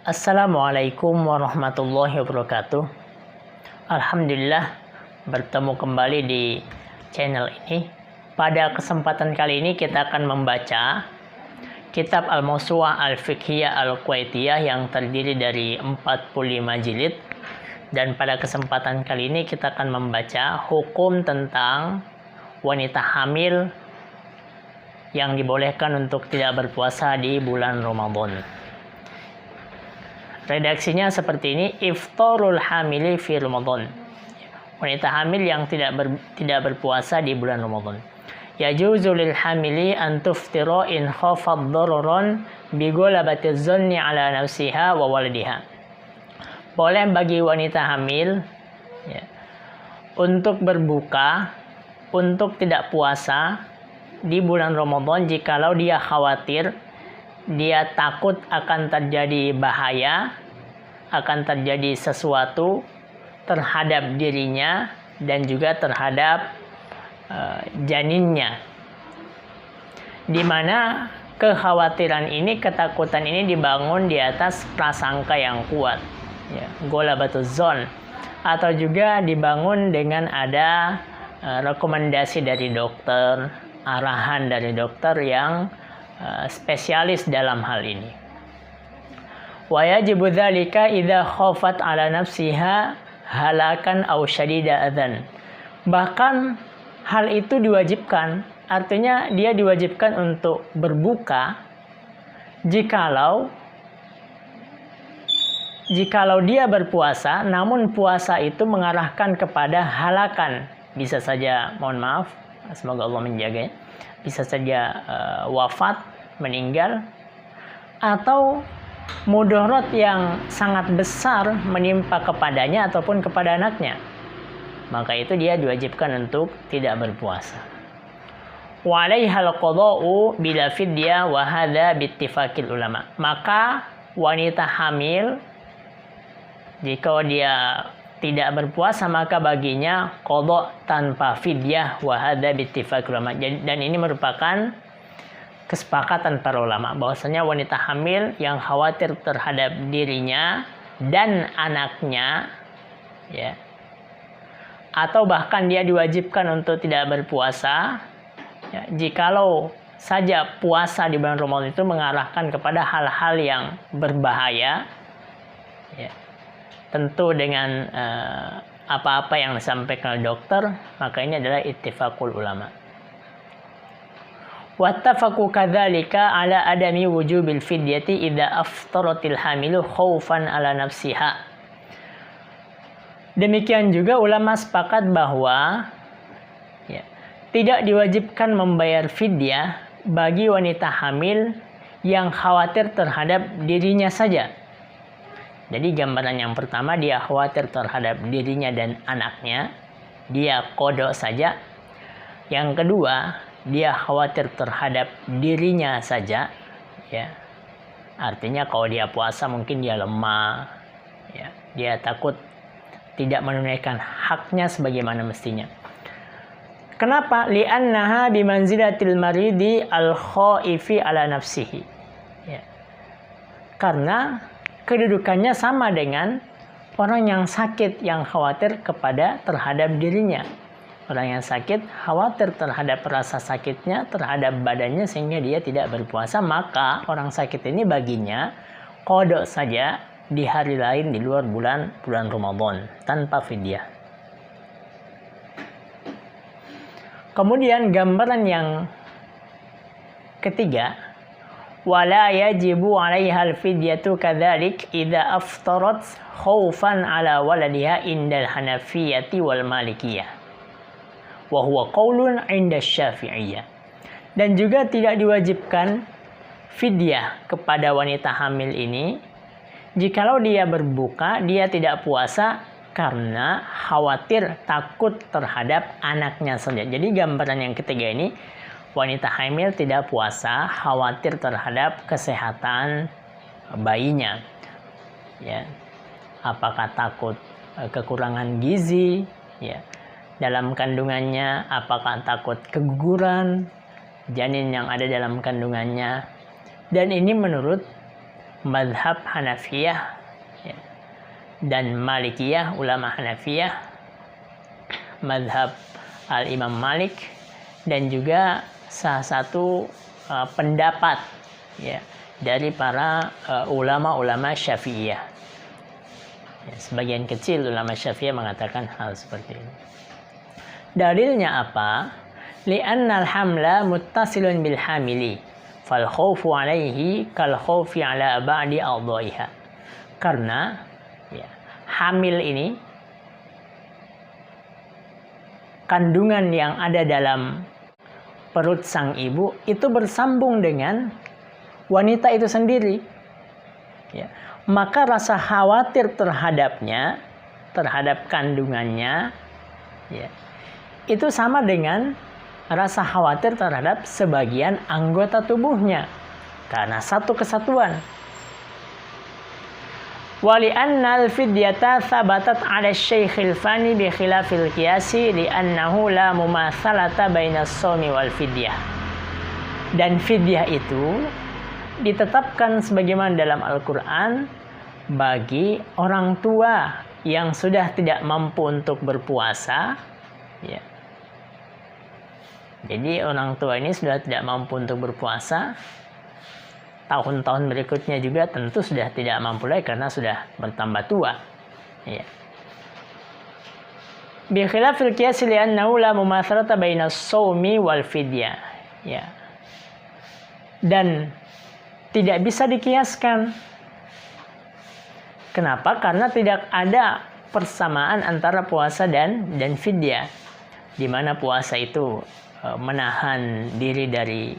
Assalamualaikum warahmatullahi wabarakatuh. Alhamdulillah bertemu kembali di channel ini. Pada kesempatan kali ini kita akan membaca kitab Al-Mawsu'ah Al-Fiqhiyah Al-Kuwaitiyah yang terdiri dari 45 jilid. Dan pada kesempatan kali ini kita akan membaca hukum tentang wanita hamil yang dibolehkan untuk tidak berpuasa di bulan Ramadan. Redaksinya seperti ini: iftarul hamili fi Ramadan. Wanita hamil yang tidak berpuasa di bulan Ramadan. Yajuzu lil hamili an tuftira in khafat dararan bi ghalabati dhanni ala nafsiha wa waladiha. Boleh bagi wanita hamil untuk berbuka, untuk tidak puasa di bulan Ramadan jikalau dia khawatir, dia takut akan terjadi bahaya, akan terjadi sesuatu terhadap dirinya dan juga terhadap janinnya, di mana kekhawatiran ini, ketakutan ini dibangun di atas prasangka yang kuat, ghalabatuz dzan, atau juga dibangun dengan ada rekomendasi dari dokter, arahan dari dokter yang spesialis dalam hal ini. Wa yajibu dzalika idza khafat ala nafsiha halakan aw syadida adzan. Bahkan hal itu diwajibkan, artinya dia diwajibkan untuk berbuka jikalau dia berpuasa namun puasa itu mengarahkan kepada halakan. Bisa saja, mohon maaf, semoga Allah menjaga, bisa saja wafat, meninggal, atau mudarat yang sangat besar menimpa kepadanya ataupun kepada anaknya, maka itu dia diwajibkan untuk tidak berpuasa. Wa 'alaihal qada'u bila fidyah wa hadza bittifaqil ulama. Maka wanita hamil jika dia tidak berpuasa maka baginya qada' tanpa fidyah wa hadza bittifaqil ulama. Dan ini merupakan kesepakatan para ulama bahwasanya wanita hamil yang khawatir terhadap dirinya dan anaknya, atau bahkan dia diwajibkan untuk tidak berpuasa, jikalau saja puasa di bulan Ramadan itu mengarahkan kepada hal-hal yang berbahaya, tentu dengan apa-apa yang disampaikan oleh dokter, maka ini adalah ittifaqul ulama. Wattafaqu kadzalika ala adami wujubil fidyati idza aftaratil hamilu khaufan ala nafsiha. Demikian juga ulama sepakat bahwa tidak diwajibkan membayar fidyah bagi wanita hamil yang khawatir terhadap dirinya saja. Jadi gambaran yang pertama, dia khawatir terhadap dirinya dan anaknya, dia qada saja. Yang kedua, dia khawatir terhadap dirinya saja, artinya kalau dia puasa mungkin dia lemah, dia takut tidak menunaikan haknya sebagaimana mestinya. Kenapa? Li'annaha bimanzilatil maridi al-khaifi ala nafsihi. Karena kedudukannya sama dengan orang yang sakit yang khawatir terhadap dirinya. Orang yang sakit khawatir terhadap rasa sakitnya, terhadap badannya, sehingga dia tidak berpuasa. Maka orang sakit ini baginya qada saja di hari lain di luar bulan Ramadan tanpa fidyah. Kemudian gambaran yang ketiga, wala yajibu 'alaihal fidyatu kadzalik idza aftarat khaufan 'ala waladiha indal Hanafiyyati wal Malikiyah. Wa huwa qaulun 'inda Syafi'iyah. Dan juga tidak diwajibkan fidyah kepada wanita hamil ini jikalau dia berbuka, dia tidak puasa karena khawatir, takut terhadap anaknya saja. Jadi gambaran yang ketiga ini, wanita hamil tidak puasa khawatir terhadap kesehatan bayinya, apakah takut kekurangan gizi, dalam kandungannya, apakah takut keguguran janin yang ada dalam kandungannya. Dan ini menurut madhab Hanafiyah ya, dan Malikiyah, ulama Hanafiyah, madhab Al-Imam Malik, dan juga salah satu pendapat ya dari para ulama-ulama Syafi'iyah. Ya, sebagian kecil ulama Syafi'iyah mengatakan hal seperti ini. Dalilnya apa? Li'annal hamla muttasilun bil hamili fal khawfu alaihi kal khawfi ala ba'di a'dha'iha. Karena ya, hamil ini, kandungan yang ada dalam perut sang ibu itu bersambung dengan wanita itu sendiri ya. Maka rasa khawatir terhadapnya, terhadap kandungannya ya, itu sama dengan rasa khawatir terhadap sebagian anggota tubuhnya, karena satu kesatuan. Wali annal fidyata thabatat 'ala syekhil fani bi khilafil qiyasi li annahu la mumatsalata bainas shaumi wal fidyah. Dan fidyah itu ditetapkan sebagaimana dalam Al-Qur'an bagi orang tua yang sudah tidak mampu untuk berpuasa ya. Jadi orang tua ini sudah tidak mampu untuk berpuasa, tahun-tahun berikutnya juga tentu sudah tidak mampu lagi karena sudah bertambah tua. Ya. Bi khilafil qiyas li'annahu la mumatsalata bainas shaumi wal fidyah. Ya. Dan tidak bisa dikiaskan. Kenapa? Karena tidak ada persamaan antara puasa dan fidyah. Di mana puasa itu menahan diri dari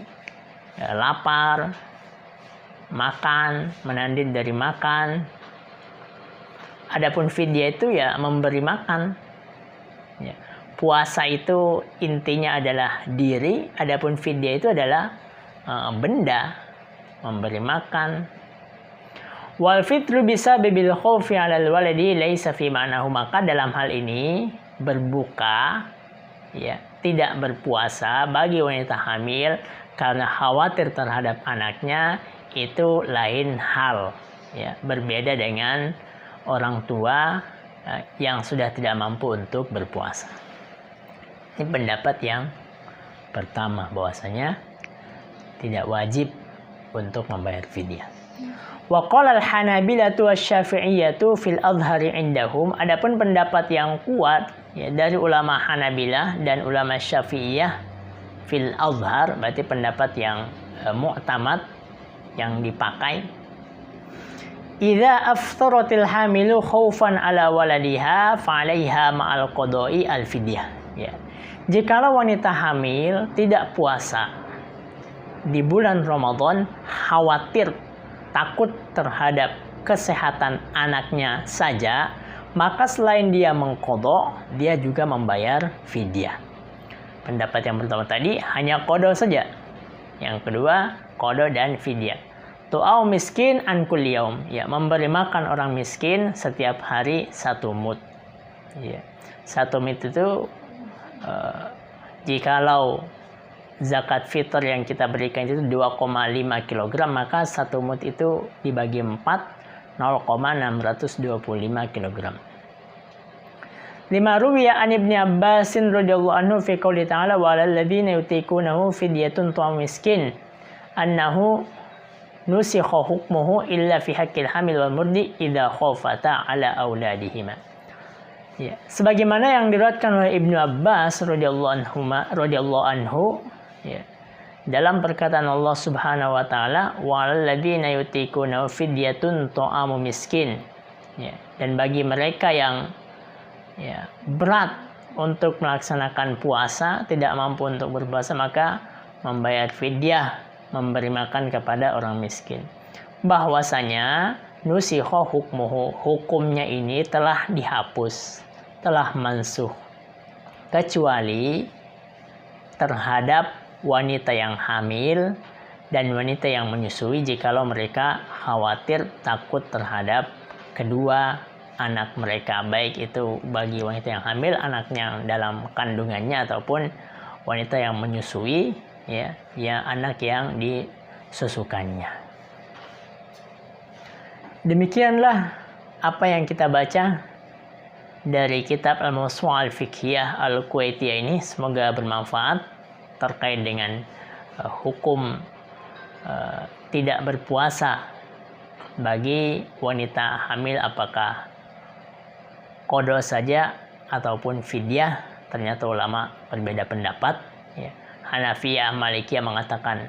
lapar, makan, menahan diri dari makan. Adapun fidyah itu ya memberi makan. Ya. Puasa itu intinya adalah diri, adapun fidyah itu adalah benda, memberi makan. Wal fitru bisa bibil khawfi 'alal waladi laisa fi ma'nahu. Maka dalam hal ini berbuka ya, tidak berpuasa bagi wanita hamil karena khawatir terhadap anaknya itu lain hal ya, berbeda dengan orang tua yang sudah tidak mampu untuk berpuasa. Ini pendapat yang pertama, bahwasanya tidak wajib untuk membayar fidyah. Wa qala al-Hanabilatu wasy-Syafi'iyyatu fil adhari indahum. Adapun pendapat yang kuat ya, dari ulama Hanabilah dan ulama Syafi'iyah fil azhar, berarti pendapat yang mu'tamad, yang dipakai. Idza aftaratil hamilu khaufan ala waladiha fa 'alaiha ma'al qada'i al fidyah. Ya. Jikalau wanita hamil tidak puasa di bulan Ramadan, khawatir, takut terhadap kesehatan anaknya saja, maka selain dia mengqadha, dia juga membayar fidyah. Pendapat yang pertama tadi hanya qadha saja. Yang kedua, qadha dan fidyah. Tu'au miskin an kulli yaum, ya, memberi makan orang miskin setiap hari 1 mud. Ya. 1 mud itu jikalau zakat fitr yang kita berikan itu 2,5 kg, maka 1 mud itu dibagi 4, 0,625 kg. Lima ruwiya an Ibnu Abbas radhiyallahu anhu fi qouli ta'ala wa 'alal ladzina yutiqunahu fidyatun ta'am miskin annahu nusikha hukmuhu illa fi haqqil hamil wal murdi idza khafata 'ala auladihima. Ya, sebagaimana yang diriwayatkan oleh Ibnu Abbas radhiyallahu anhu ya, dalam perkataan Allah Subhanahu wa taala wa 'alal ladzina yutiqunahu fidyatun ta'amu miskin. Ya, dan bagi mereka yang ya, berat untuk melaksanakan puasa, tidak mampu untuk berpuasa, maka membayar fidyah, memberi makan kepada orang miskin. Bahwasanya nusikha hukmuhu, hukumnya ini telah dihapus, telah mansuh, kecuali terhadap wanita yang hamil dan wanita yang menyusui, jikalau mereka khawatir takut terhadap kedua anak mereka, baik itu bagi wanita yang hamil, anaknya dalam kandungannya, ataupun wanita yang menyusui, ya anak yang disusukannya. Demikianlah apa yang kita baca dari kitab Al-Mawsu'ah Al-Fiqhiyah Al-Kuwaitiyah ini. Semoga bermanfaat terkait dengan hukum tidak berpuasa bagi wanita hamil, apakah qada saja ataupun fidyah. Ternyata ulama berbeda pendapat, ya. Hanafiyah, Malikiyah mengatakan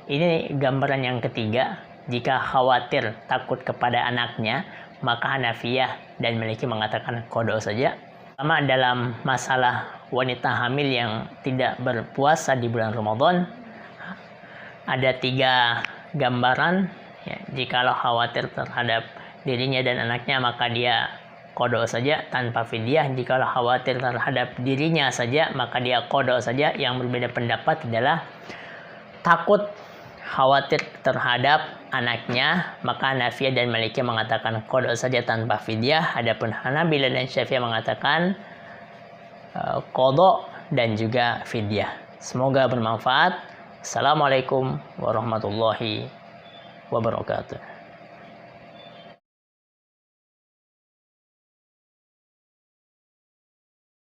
ini gambaran yang ketiga, jika khawatir takut kepada anaknya, maka Hanafiyah dan Maliki mengatakan qada saja. Sama dalam masalah wanita hamil yang tidak berpuasa di bulan Ramadan, ada 3 gambaran, ya. Jikalau khawatir terhadap dirinya dan anaknya, maka dia qada saja tanpa fidyah. Jikalau khawatir terhadap dirinya saja, maka dia qada saja. Yang berbeda pendapat adalah takut khawatir terhadap anaknya, maka Hanafiyah dan Malikiyah mengatakan qada saja tanpa fidyah. Adapun Hanabilah dan Syafi'iyah mengatakan qada dan juga fidyah. Semoga bermanfaat. Assalamualaikum warahmatullahi wabarakatuh.